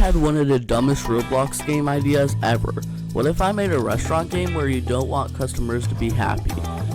had one of the dumbest Roblox game ideas ever. What if I made a restaurant game where you don't want customers to be happy?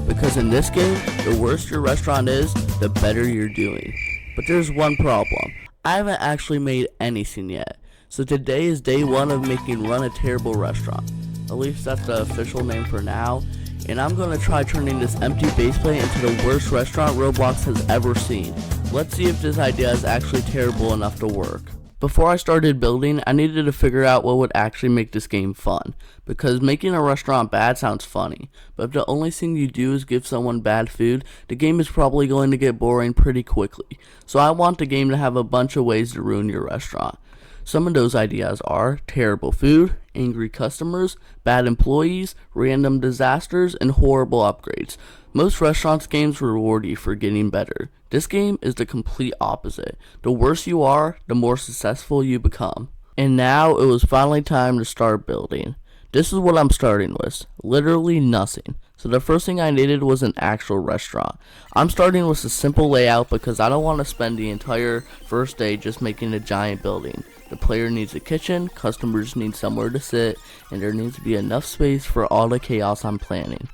Because in this game, the worse your restaurant is, the better you're doing. But there's one problem. I haven't actually made anything yet. So today is day one of making Run a Terrible Restaurant. At least that's the official name for now. And I'm going to try turning this empty base plate into the worst restaurant Roblox has ever seen. Let's see if this idea is actually terrible enough to work. Before I started building, I needed to figure out what would actually make this game fun. Because making a restaurant bad sounds funny, but if the only thing you do is give someone bad food, the game is probably going to get boring pretty quickly. So I want the game to have a bunch of ways to ruin your restaurant. Some of those ideas are terrible food, angry customers, bad employees, random disasters, and horrible upgrades. Most restaurants games reward you for getting better. This game is the complete opposite. The worse you are, the more successful you become. And now it was finally time to start building. This is what I'm starting with. Literally nothing. So the first thing I needed was an actual restaurant. I'm starting with a simple layout because I don't want to spend the entire first day just making a giant building. The player needs a kitchen, customers need somewhere to sit, and there needs to be enough space for all the chaos I'm planning.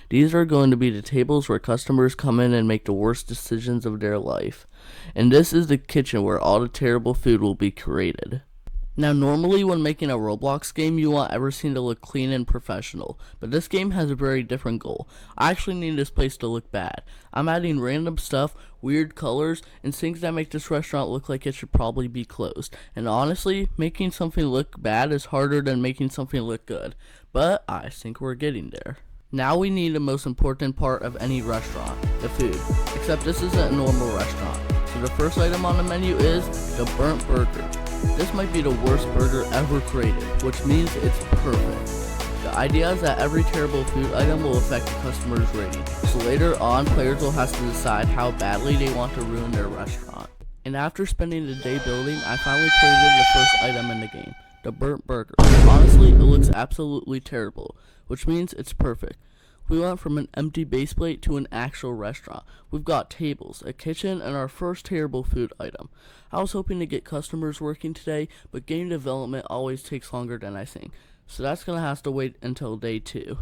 These are going to be the tables where customers come in and make the worst decisions of their life. And this is the kitchen where all the terrible food will be created. Now normally when making a Roblox game you want everything to look clean and professional, but this game has a very different goal. I actually need this place to look bad. I'm adding random stuff, weird colors, and things that make this restaurant look like it should probably be closed. And honestly, making something look bad is harder than making something look good, but I think we're getting there. Now we need the most important part of any restaurant, the food. Except this isn't a normal restaurant. So the first item on the menu is the burnt burger. This might be the worst burger ever created, which means it's perfect. The idea is that every terrible food item will affect the customer's rating. So later on, players will have to decide how badly they want to ruin their restaurant. And after spending the day building, I finally created the first item in the game, the burnt burger. Honestly, it looks absolutely terrible, which means it's perfect. We went from an empty base plate to an actual restaurant. We've got tables, a kitchen, and our first terrible food item. I was hoping to get customers working today, but game development always takes longer than I think. So that's going to have to wait until day 2.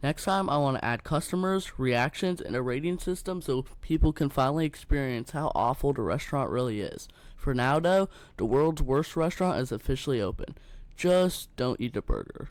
Next time I want to add customers, reactions, and a rating system so people can finally experience how awful the restaurant really is. For now though, the world's worst restaurant is officially open. Just don't eat the burger.